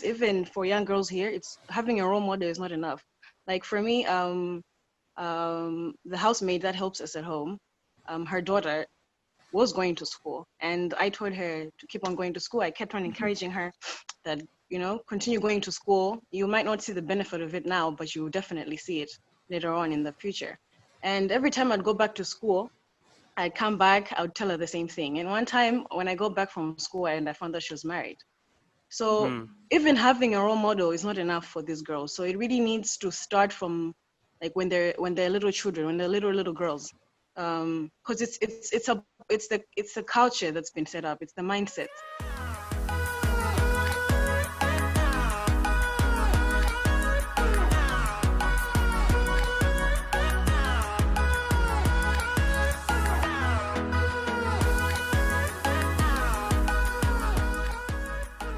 even for young girls here, it's having a role model is not enough. Like for me, the housemaid that helps us at home, her daughter was going to school, and I told her to keep on going to school. I kept on encouraging her that, continue going to school. You might not see the benefit of it now, but you will definitely see it later on in the future. And every time I'd go back to school, I'd come back, I would tell her the same thing. And one time when I go back from school and I found out she was married. So Hmm. even having a role model is not enough for these girls. So it really needs to start from like when they're little children, when they're little girls. Because it's the culture that's been set up. It's the mindset.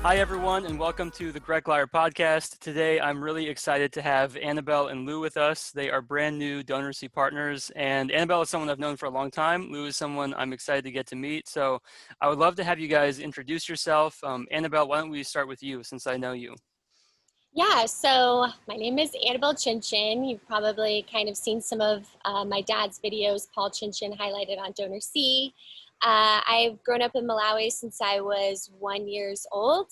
Hi, everyone, and welcome to the Greg Liar podcast. Today, I'm really excited to have Annabelle and Lu with us. They are brand new DonorSee partners, and Annabelle is someone I've known for a long time. Lu is someone I'm excited to get to meet. So I would love to have you guys introduce yourself. Annabelle, why don't we start with you since I know you? Yeah, so my name is Annabelle Chinchin. You've probably kind of seen some of my dad's videos, Paul Chinchin, highlighted on DonorSee. I've grown up in Malawi since I was 1 year old,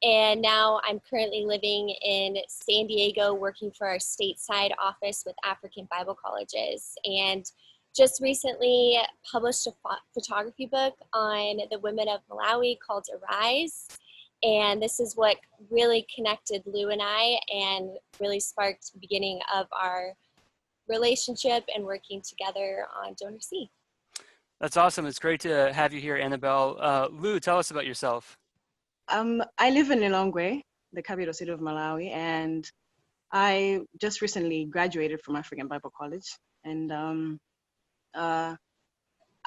and now I'm currently living in San Diego working for our stateside office with African Bible colleges, and just recently published a photography book on the women of Malawi called Arise. And this is what really connected Lu and I and really sparked the beginning of our relationship and working together on DonorSee. That's awesome. It's great to have you here, Annabelle. Lu, tell us about yourself. I live in Lilongwe, the capital city of Malawi, and I just recently graduated from African Bible College. And uh,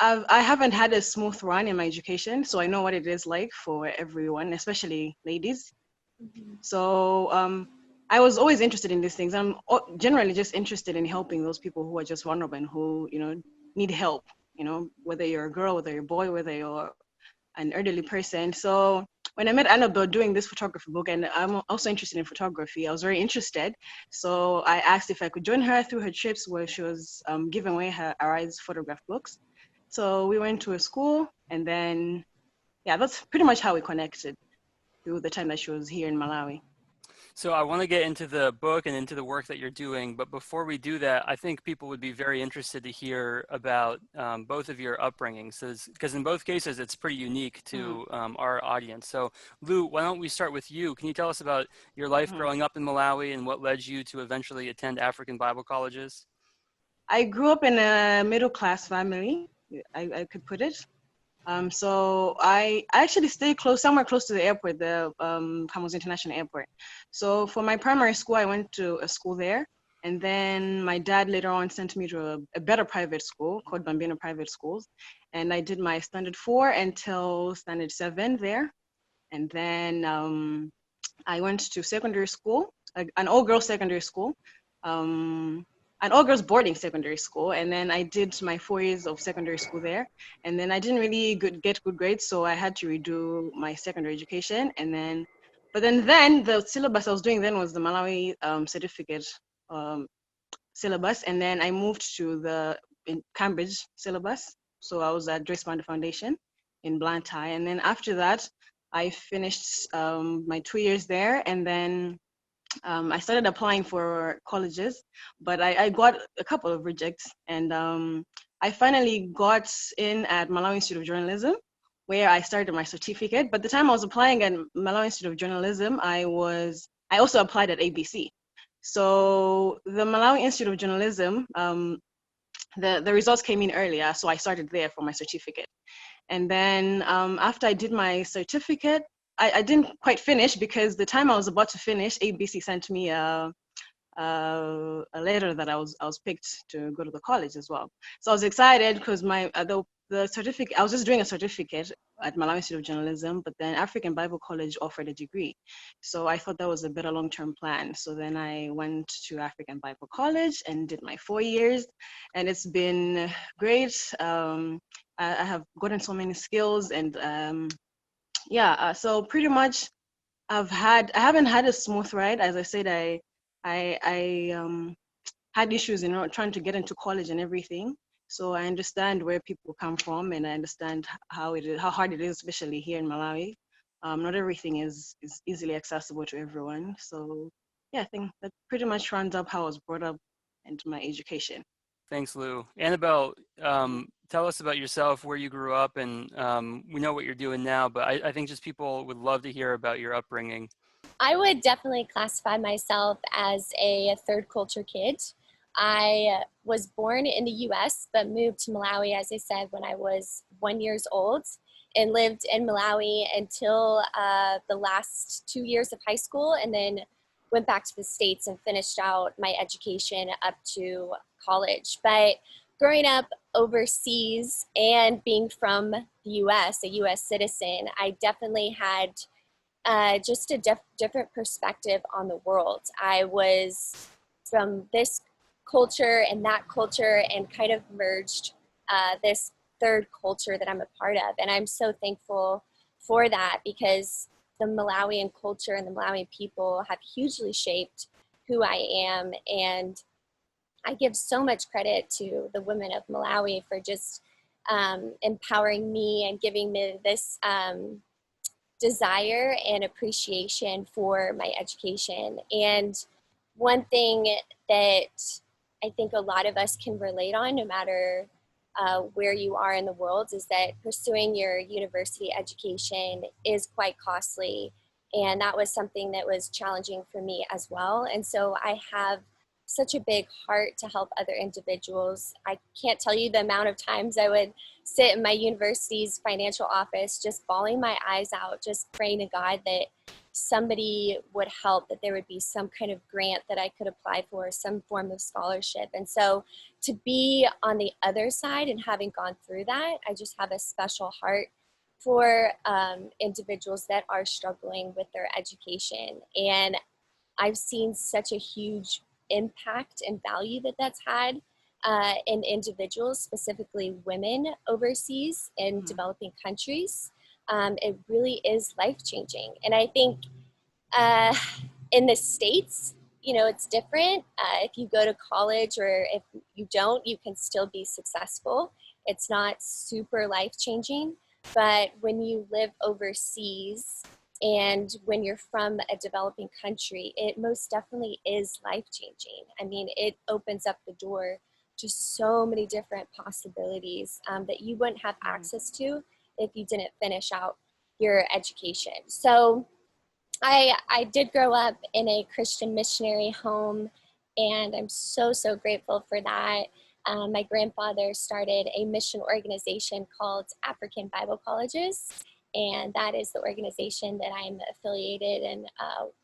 I haven't had a smooth run in my education, so I know what it is like for everyone, especially ladies. Mm-hmm. So I was always interested in these things. I'm generally just interested in helping those people who are just vulnerable and who, need help, whether you're a girl, whether you're a boy, whether you're an elderly person. So when I met Annabelle doing this photography book, and I'm also interested in photography, I was very interested. So I asked if I could join her through her trips where she was giving away her Arise photograph books. So we went to a school, and then, yeah, that's pretty much how we connected through the time that she was here in Malawi. So I want to get into the book and into the work that you're doing, but before we do that, I think people would be very interested to hear about both of your upbringings, because in both cases, it's pretty unique Mm-hmm. to our audience. So Lu, why don't we start with you? Can you tell us about your life Mm-hmm. growing up in Malawi and what led you to eventually attend African Bible colleges? I grew up in a middle class family, I could put it. So I actually stay somewhere close to the airport, the Kamuzu International Airport. So for my primary school, I went to a school there. And then my dad later on sent me to a better private school called Bambino Private Schools. And I did my standard 4 until standard 7 there. And then I went to secondary school, an all-girls secondary school, um, an all-girls boarding secondary school, and then I did my 4 years of secondary school there. And then I didn't really get good grades, so I had to redo my secondary education. But then the syllabus I was doing then was the Malawi certificate um, syllabus, and then I moved to the in Cambridge syllabus. So I was at Joyce Meyer Foundation in Blantyre, and then after that, I finished my 2 years there, and then I started applying for colleges, but I got a couple of rejects, and I finally got in at Malawi Institute of Journalism, where I started my certificate. But the time I was applying at Malawi Institute of Journalism, I also applied at ABC. So the Malawi Institute of Journalism, the results came in earlier, so I started there for my certificate. And then after I did my certificate, I didn't quite finish because the time I was about to finish, ABC sent me a letter that I was picked to go to the college as well. So I was excited because the certificate, I was just doing a certificate at Malawi Institute of Journalism, but then African Bible College offered a degree. So I thought that was a better long-term plan. So then I went to African Bible College and did my 4 years, and it's been great. I have gotten so many skills, and yeah, so pretty much I haven't had a smooth ride. As I said, I had issues, trying to get into college and everything. So I understand where people come from, and I understand how hard it is, especially here in Malawi. Not everything is easily accessible to everyone. So yeah, I think that pretty much rounds up how I was brought up and my education. Thanks, Lou. Annabelle, tell us about yourself, where you grew up, and we know what you're doing now, but I think just people would love to hear about your upbringing. I would definitely classify myself as a third culture kid. I was born in the US, but moved to Malawi, as I said, when I was 1 year old, and lived in Malawi until the last 2 years of high school, and then went back to the States and finished out my education up to college. But growing up overseas and being from the US, a US citizen, I definitely had just a different perspective on the world. I was from this culture and that culture and kind of merged this third culture that I'm a part of. And I'm so thankful for that because the Malawian culture and the Malawian people have hugely shaped who I am. And I give so much credit to the women of Malawi for just empowering me and giving me this desire and appreciation for my education. And one thing that I think a lot of us can relate on, no matter where you are in the world, is that pursuing your university education is quite costly. And that was something that was challenging for me as well. And so I have such a big heart to help other individuals. I can't tell you the amount of times I would sit in my university's financial office just bawling my eyes out, just praying to God that somebody would help, that there would be some kind of grant that I could apply for, some form of scholarship. And so to be on the other side and having gone through that, I just have a special heart for individuals that are struggling with their education. And I've seen such a huge impact and value that that's had in individuals, specifically women overseas in developing countries. It really is life-changing. And I think in the States, it's different. If you go to college or if you don't, you can still be successful. It's not super life-changing. But when you live overseas and when you're from a developing country, it most definitely is life-changing. I mean, it opens up the door to so many different possibilities that you wouldn't have access to if you didn't finish out your education. So I did grow up in a Christian missionary home, and I'm so, so grateful for that. My grandfather started a mission organization called African Bible Colleges, and that is the organization that I'm affiliated and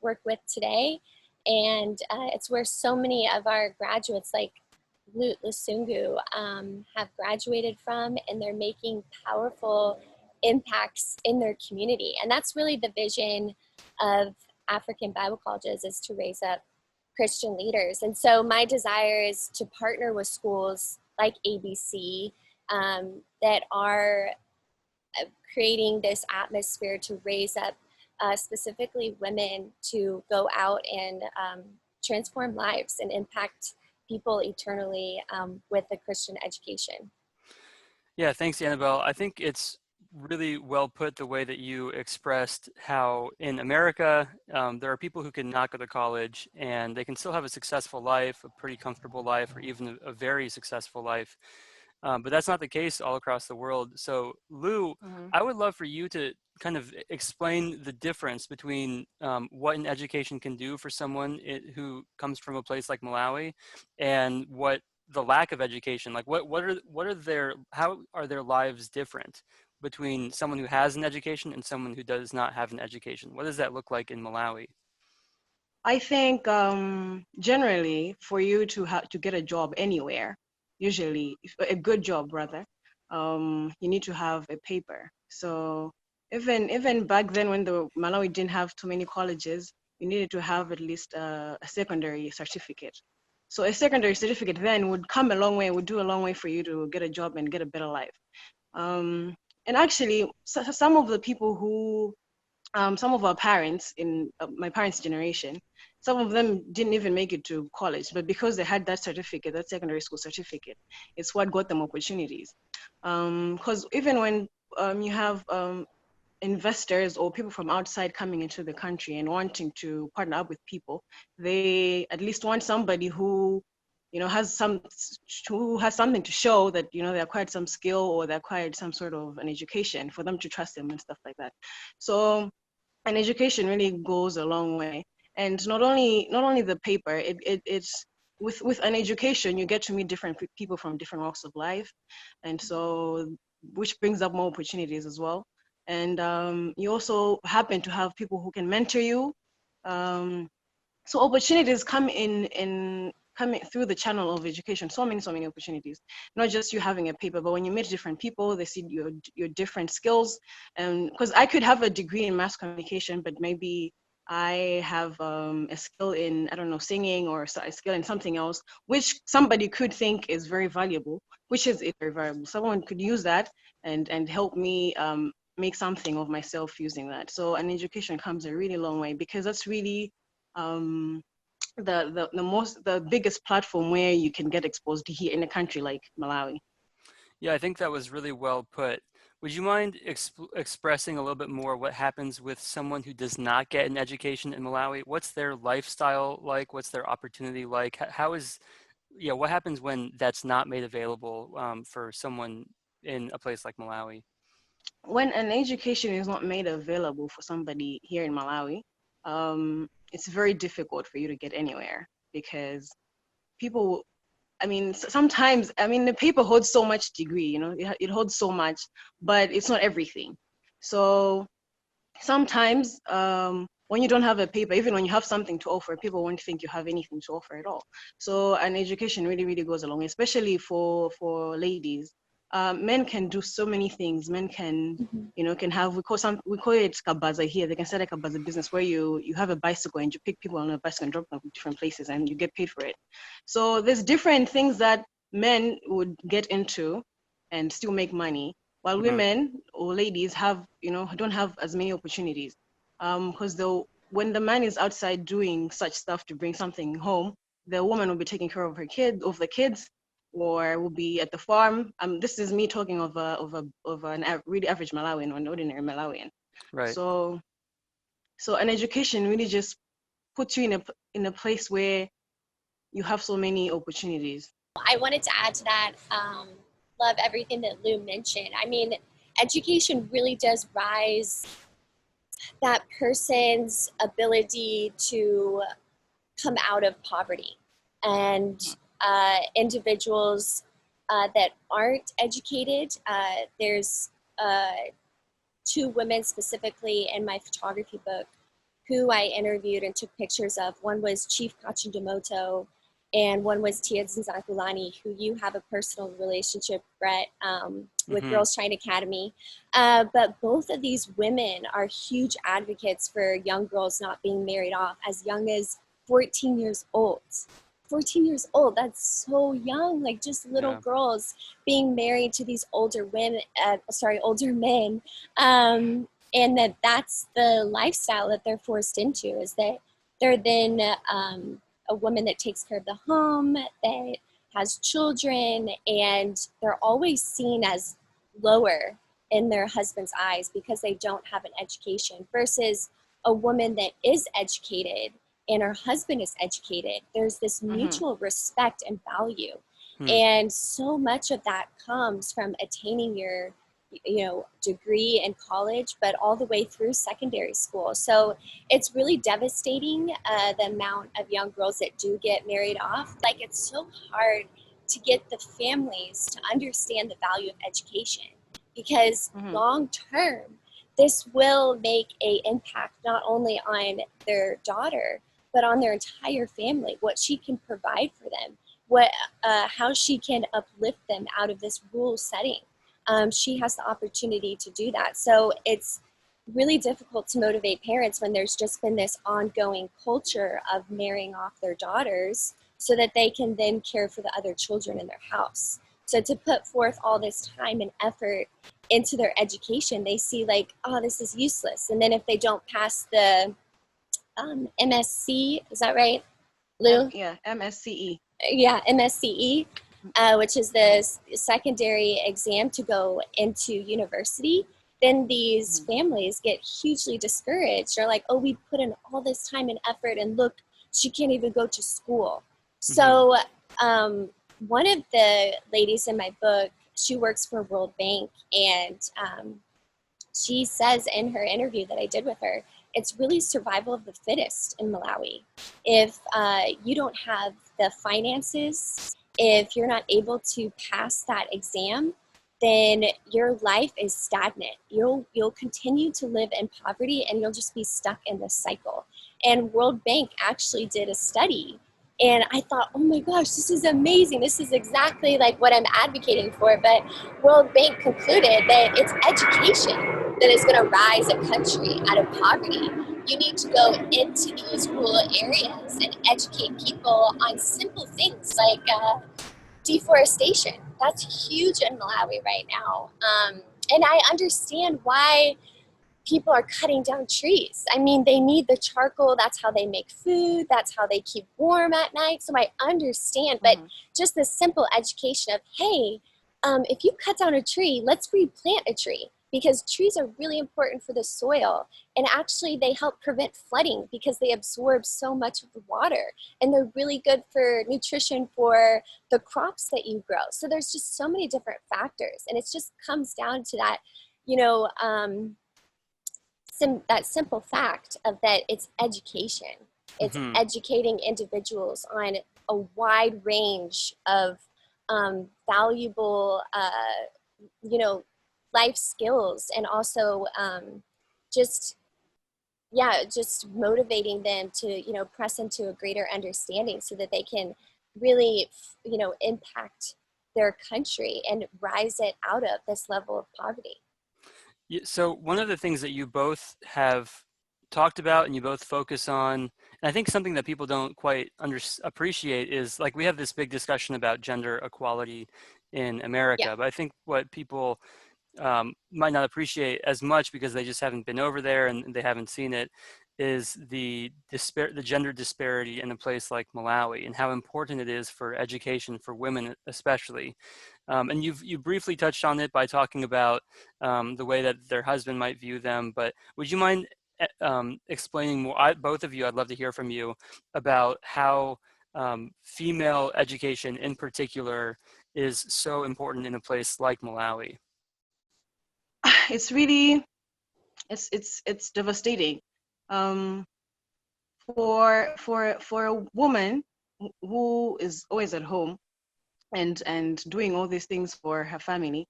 work with today. And it's where so many of our graduates, like Lusungu, have graduated from, and they're making powerful impacts in their community. And that's really the vision of African Bible Colleges, is to raise up Christian leaders. And so my desire is to partner with schools like ABC that are creating this atmosphere to raise up specifically women to go out and transform lives and impact people eternally with a Christian education. Yeah, thanks, Annabelle. I think it's really well put the way that you expressed how in America, there are people who can not go to college and they can still have a successful life, a pretty comfortable life, or even a very successful life. But that's not the case all across the world. So Lou, I would love for you to kind of explain the difference between what an education can do for someone who comes from a place like Malawi and what the lack of education, like how are their lives different between someone who has an education and someone who does not have an education? What does that look like in Malawi? I think generally for you to get a job anywhere, usually a good job rather, you need to have a paper. So even back then when the Malawi didn't have too many colleges, you needed to have at least a secondary certificate. So a secondary certificate then would come a long way, would do a long way for you to get a job and get a better life. And actually, some of the people who some of our parents in my parents' generation, some of them didn't even make it to college, but because they had that certificate, that secondary school certificate, it's what got them opportunities. Because even when you have investors or people from outside coming into the country and wanting to partner up with people, they at least want somebody who, has something to show that, they acquired some skill or they acquired some sort of an education for them to trust them and stuff like that. So, and education really goes a long way. And not only the paper, it's with an education, you get to meet different people from different walks of life. And so, which brings up more opportunities as well. And you also happen to have people who can mentor you. So opportunities come in coming through the channel of education. So many opportunities. Not just you having a paper, but when you meet different people, they see your different skills. And because I could have a degree in mass communication, but maybe I have a skill in, I don't know, singing, or a skill in something else, which somebody could think is very valuable, which is very valuable. Someone could use that and help me make something of myself using that. So an education comes a really long way, because that's really um, the biggest platform where you can get exposed here in a country like Malawi. Yeah, I think that was really well put. Would you mind expressing a little bit more what happens with someone who does not get an education in Malawi? What's their lifestyle like? What's their opportunity like? What happens when that's not made available for someone in a place like Malawi? When an education is not made available for somebody here in Malawi, it's very difficult for you to get anywhere, because people, I mean, sometimes, I mean, the paper holds so much degree, it holds so much, but it's not everything. So sometimes when you don't have a paper, even when you have something to offer, people won't think you have anything to offer at all. So an education really goes along, especially for ladies. Men can do so many things. Men can, can have, we call it kabaza here. They can set like a kabaza business where you have a bicycle and you pick people on a bicycle and drop them to different places and you get paid for it. So there's different things that men would get into and still make money, while women or ladies have, don't have as many opportunities. Because when the man is outside doing such stuff to bring something home, the woman will be taking care of the kids, or will be at the farm. This is me talking of an really average Malawian or an ordinary Malawian. Right. So an education really just puts you in a place where you have so many opportunities. I wanted to add to that. Love everything that Lou mentioned. I mean, education really does rise that person's ability to come out of poverty. And individuals that aren't educated, there's two women specifically in my photography book who I interviewed and took pictures of. One was Chief Kachindamoto, and one was Tia Nzakulani, who you have a personal relationship, Brett, with Girls Trying Academy. But both of these women are huge advocates for young girls not being married off as young as 14 years old. 14 years old, that's so young, like just little girls being married to these older men, and that's the lifestyle that they're forced into, is that they're then a woman that takes care of the home, that has children, and they're always seen as lower in their husband's eyes because they don't have an education, versus a woman that is educated and her husband is educated. There's this mutual respect and value. And so much of that comes from attaining your degree in college, but all the way through secondary school. So it's really devastating, the amount of young girls that do get married off. Like, it's so hard to get the families to understand the value of education, because long term, this will make an impact not only on their daughter, but on their entire family, what she can provide for them, how she can uplift them out of this rural setting. She has the opportunity to do that. So it's really difficult to motivate parents when there's just been this ongoing culture of marrying off their daughters so that they can then care for the other children in their house. So to put forth all this time and effort into their education, they see like, oh, this is useless. And then if they don't pass the MSc, is that right, Lou? Yeah, MSCE. Yeah, MSCE, which is the secondary exam to go into university, then these families get hugely discouraged. They're like, oh, we put in all this time and effort, and look, she can't even go to school. So one of the ladies in my book, she works for World Bank, and she says in her interview that I did with her, it's really survival of the fittest in Malawi. If you don't have the finances, if you're not able to pass that exam, then your life is stagnant. You'll continue to live in poverty, and you'll just be stuck in this cycle. And World Bank actually did a study, and I thought, oh my gosh, this is amazing. This is exactly like what I'm advocating for. But World Bank concluded that it's education that is going to rise a country out of poverty. You need to go into these rural areas and educate people on simple things like deforestation. That's huge in Malawi right now. And I understand why people are cutting down trees. I mean, they need the charcoal. That's how they make food. That's how they keep warm at night. So I understand, but just the simple education of, hey, if you cut down a tree, let's replant a tree, because trees are really important for the soil. And actually they help prevent flooding because they absorb so much of the water, and they're really good for nutrition for the crops that you grow. So there's just so many different factors, and it just comes down to that, you know, that simple fact of that it's education. It's educating individuals on a wide range of valuable, you know, life skills, and also just motivating them to, you know, press into a greater understanding so that they can really, you know, impact their country and rise it out of this level of poverty. Yeah, so one of the things that you both have talked about and you both focus on, and I think something that people don't quite appreciate is, like, we have this big discussion about gender equality in America, but I think what people might not appreciate as much, because they just haven't been over there and they haven't seen it, is the gender disparity in a place like Malawi, and how important it is for education for women especially. And you briefly touched on it by talking about the way that their husband might view them, but would you mind explaining more? Both of you, I'd love to hear from you about how female education in particular is so important in a place like Malawi. It's really, it's devastating. For a woman who is always at home and doing all these things for her family,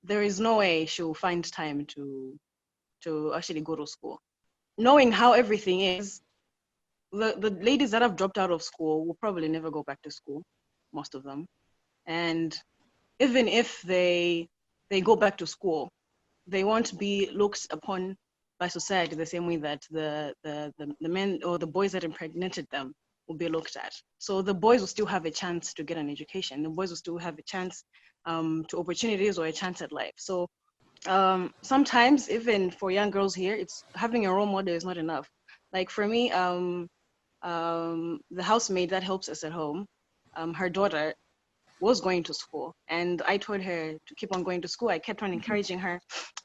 there is no way she'll find time to actually go to school. Knowing how everything is, the ladies that have dropped out of school will probably never go back to school, most of them. And even if they go back to school, they won't be looked upon by society the same way that the men or the boys that impregnated them will be looked at. So the boys will still have a chance to get an education. The boys will still have a chance to opportunities or a chance at life. So sometimes even for young girls here, it's having a role model is not enough. Like for me, the housemaid that helps us at home, her daughter was going to school, and I told her to keep on going to school. I kept on encouraging her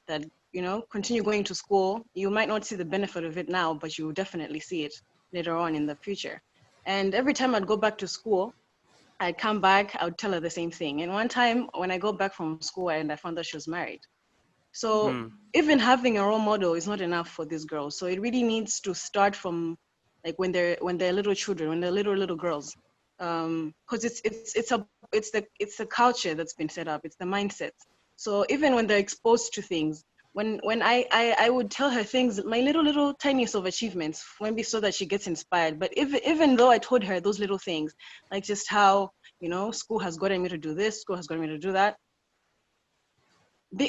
that, you know, continue going to school. You might not see the benefit of it now, but you will definitely see it later on in the future. And every time I'd go back to school, I'd come back, I would tell her the same thing. And one time when I go back from school and I found out she was married. So even having a role model is not enough for these girls. So it really needs to start from like when they're little children, when they're little girls. Because it's the culture that's been set up, it's the mindset. So even when they're exposed to things, when I would tell her things, my little tiniest of achievements, maybe so that she gets inspired. But even though I told her those little things, like just how, you know, school has gotten me to do this, school has gotten me to do that,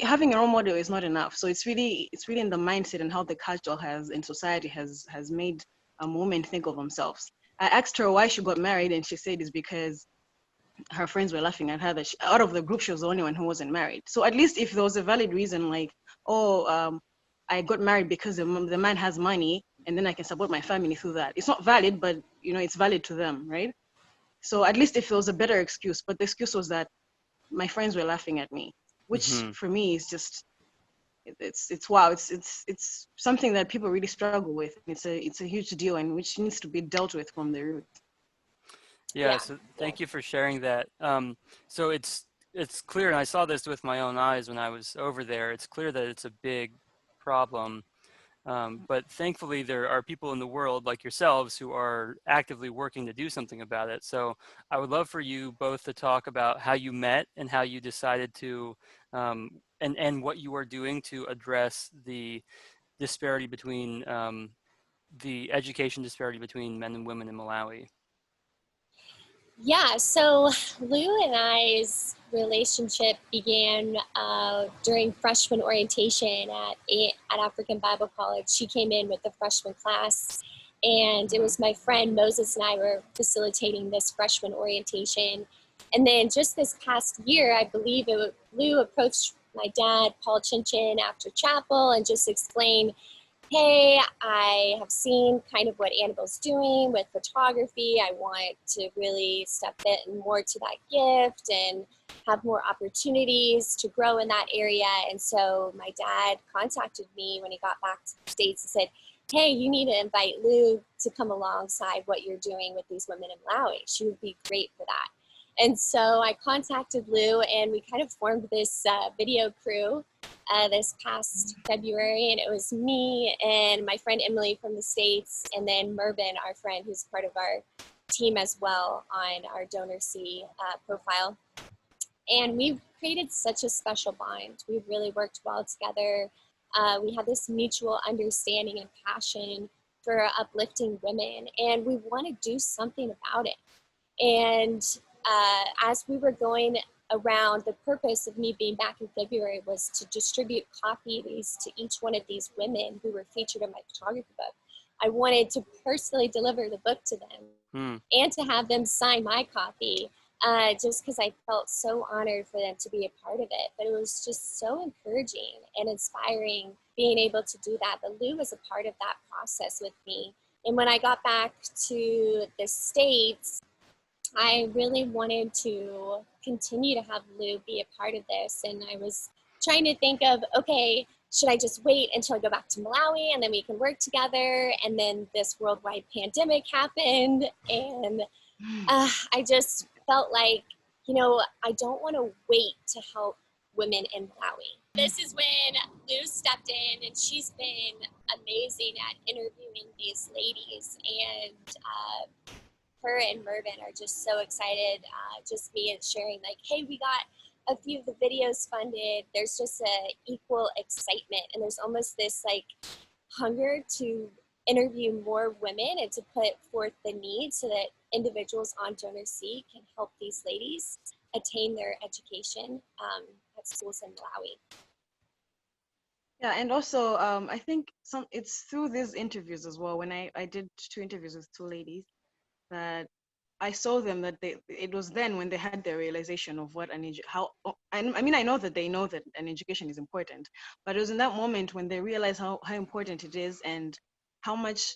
having a role model is not enough. So it's really in the mindset and how the culture has in society has made women think of themselves. I asked her why she got married, and she said it's because her friends were laughing at her that out of the group, she was the only one who wasn't married. So at least if there was a valid reason, like, oh, I got married because the man has money, and then I can support my family through that. It's not valid, but it's valid to them, right? So at least if there was a better excuse, but the excuse was that my friends were laughing at me, which Mm-hmm. for me is just it's wow. It's something that people really struggle with. It's a huge deal, and which needs to be dealt with from the root. Yeah, so thank you for sharing that. So it's clear, and I saw this with my own eyes when I was over there. It's clear that it's a big problem, but thankfully there are people in the world like yourselves who are actively working to do something about it. So I would love for you both to talk about how you met and how you decided to, and what you are doing to address the disparity between the education disparity between men and women in Malawi. Yeah, so Lou and I's relationship began during freshman orientation at African Bible College. She came in with the freshman class, and it was my friend Moses and I were facilitating this freshman orientation. And then just this past year, I believe Lou approached my dad, Paul Chinchin, after chapel and just explained, hey, I have seen kind of what Annabelle's doing with photography. I want to really step in more to that gift and have more opportunities to grow in that area. And so my dad contacted me when he got back to the States and said, hey, you need to invite Lu to come alongside what you're doing with these women in Malawi. She would be great for that. And so I contacted Lu, and we kind of formed this video crew this past February, and it was me and my friend Emily from the States, and then Mervin, our friend, who's part of our team as well on our DonorC profile. And we've created such a special bond. We've really worked well together. We have this mutual understanding and passion for uplifting women, and we want to do something about it. And as we were going around, the purpose of me being back in February was to distribute copies to each one of these women who were featured in my photography book. I wanted to personally deliver the book to them and to have them sign my copy, just because I felt so honored for them to be a part of it. But it was just so encouraging and inspiring being able to do that. But Lou was a part of that process with me. And when I got back to the States, I really wanted to continue to have Lou be a part of this. And I was trying to think of, okay, should I just wait until I go back to Malawi and then we can work together? And then this worldwide pandemic happened. And I just felt like, I don't want to wait to help women in Malawi. This is when Lou stepped in, and she's been amazing at interviewing these ladies. And her and Mervin are just so excited, just me and sharing like, hey, we got a few of the videos funded. There's just a equal excitement, and there's almost this like hunger to interview more women and to put forth the need so that individuals on DonorC can help these ladies attain their education at schools in Malawi. Yeah, and also I think it's through these interviews as well. When I did 2 interviews with 2 ladies, that I saw them that it was then when they had their realization of what I mean, I know that they know that an education is important, but it was in that moment when they realized how important it is and how much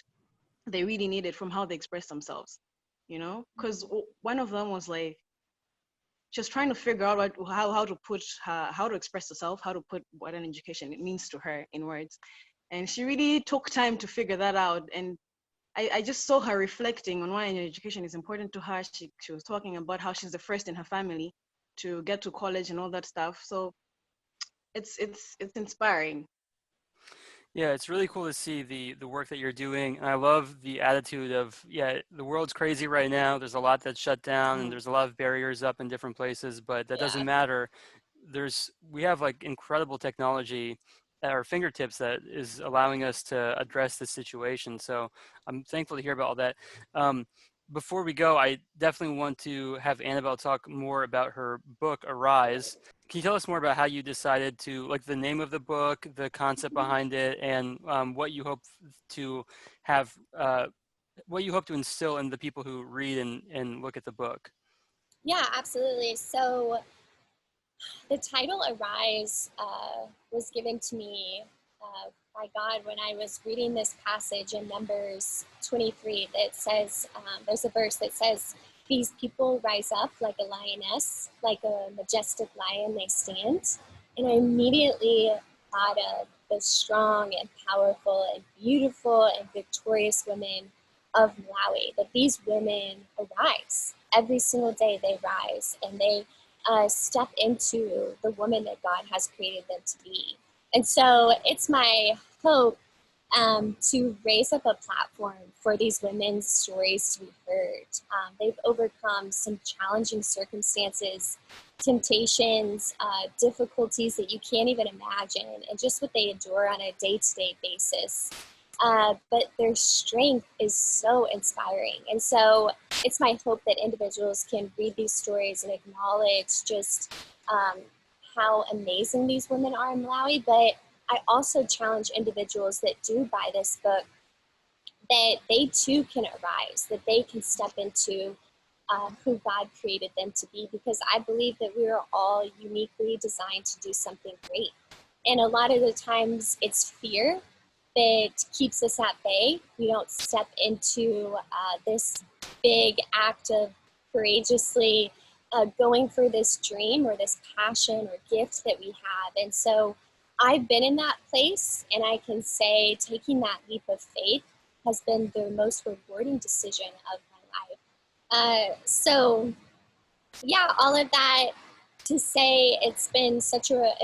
they really need it from how they express themselves, because one of them was like just trying to figure out how to express herself, how to put what an education it means to her in words, and she really took time to figure that out. And I just saw her reflecting on why education is important to her. She was talking about how she's the first in her family to get to college and all that stuff. So it's inspiring. Yeah, it's really cool to see the work that you're doing. And I love the attitude of, yeah, the world's crazy right now. There's a lot that's shut down and there's a lot of barriers up in different places, but that doesn't matter. We have like incredible technology at our fingertips that is allowing us to address this situation. So I'm thankful to hear about all that. Before we go, I definitely want to have Annabelle talk more about her book, Arise. Can you tell us more about how you decided to, like the name of the book, the concept behind it, and what you hope to have, what you hope to instill in the people who read and look at the book? Yeah, absolutely. So the title Arise was given to me by God when I was reading this passage in Numbers 23 that says, there's a verse that says, these people rise up like a lioness, like a majestic lion they stand. And I immediately thought of the strong and powerful and beautiful and victorious women of Malawi, that these women arise. Every single day they rise and they step into the woman that God has created them to be. And so it's my hope to raise up a platform for these women's stories to be heard. They've overcome some challenging circumstances, temptations, difficulties that you can't even imagine, and just what they endure on a day-to-day basis. But their strength is so inspiring. And so it's my hope that individuals can read these stories and acknowledge just how amazing these women are in Malawi. But I also challenge individuals that do buy this book that they too can arise, that they can step into who God created them to be, because I believe that we are all uniquely designed to do something great. And a lot of the times it's fear that keeps us at bay. We don't step into this big act of courageously going for this dream or this passion or gift that we have. And so I've been in that place, and I can say taking that leap of faith has been the most rewarding decision of my life. So yeah, all of that to say it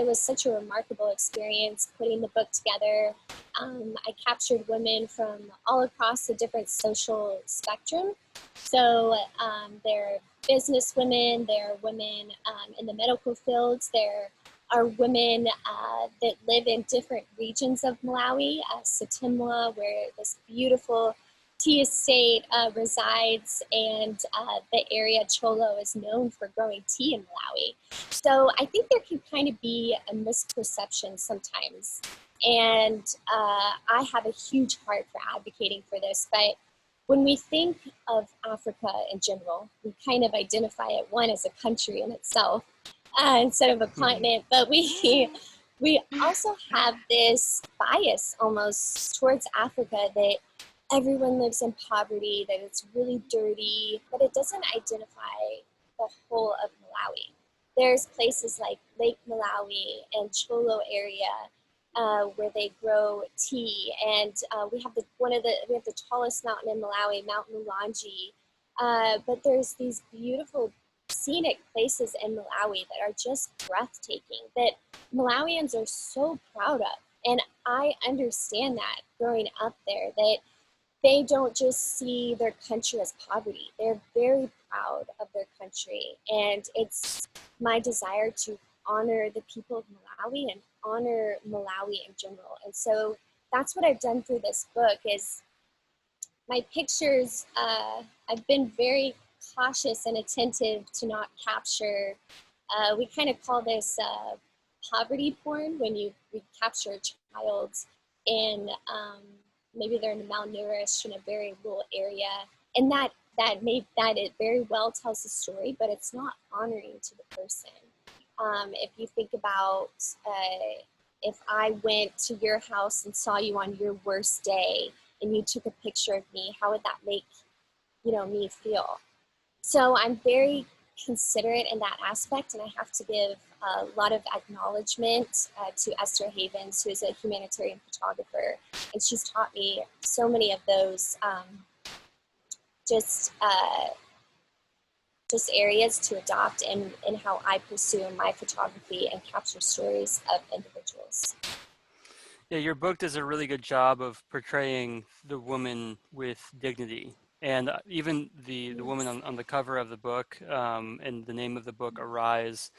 was such a remarkable experience putting the book together. I captured women from all across the different social spectrum. So there are business women, there are women in the medical fields, there are women that live in different regions of Malawi, Satimwa, where this beautiful tea estate resides, and the area Cholo is known for growing tea in Malawi. So I think there can kind of be a misperception sometimes. And I have a huge heart for advocating for this, but when we think of Africa in general, we kind of identify it one as a country in itself instead of a continent, but we also have this bias almost towards Africa that everyone lives in poverty, that it's really dirty, but it doesn't identify the whole of Malawi. There's places like Lake Malawi and Cholo area where they grow tea, and we have the tallest mountain in Malawi, Mount Mulanje. But there's these beautiful scenic places in Malawi that are just breathtaking, that Malawians are so proud of. And I understand that growing up there, that they don't just see their country as poverty. They're very proud of their country. And it's my desire to honor the people of Malawi and honor Malawi in general. And so that's what I've done through this book is my pictures, I've been very cautious and attentive to not capture, we kind of call this poverty porn, when you capture a child in, maybe they're malnourished in a very rural area, and that it very well tells the story, but it's not honoring to the person. If you think about if I went to your house and saw you on your worst day and you took a picture of me, how would that make me feel? So I'm very considerate in that aspect, and I have to give a lot of acknowledgement to Esther Havens, who is a humanitarian photographer, and she's taught me so many of those just areas to adopt in how I pursue my photography and capture stories of individuals. Yeah, your book does a really good job of portraying the woman with dignity. And even the woman on the cover of the book, and the name of the book, Arise,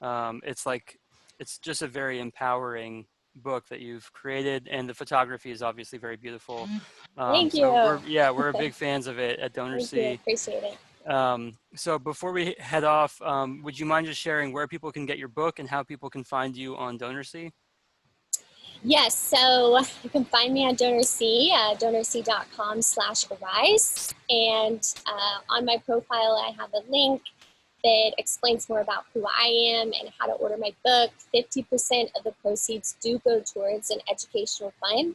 it's just a very empowering book that you've created, and the photography is obviously very beautiful. Thank you. So we're big fans of it at DonorC. Thank you, appreciate it. So before we head off, would you mind just sharing where people can get your book and how people can find you on DonorC? Yes, so you can find me on DonorC, donorc.com/arise. And on my profile, I have a link that explains more about who I am and how to order my book. 50% of the proceeds do go towards an educational fund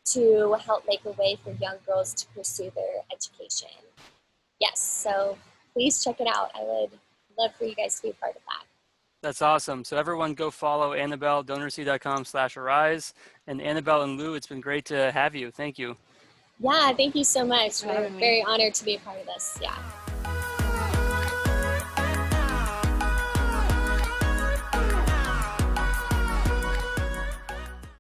to help make a way for young girls to pursue their education. Yes, so please check it out. I would love for you guys to be a part of that. That's awesome. So everyone go follow Annabelle, donorc.com/arise. And Annabelle and Lu, it's been great to have you. Thank you. Yeah, thank you so much. for We're having me. very honored to be a part of this. Yeah.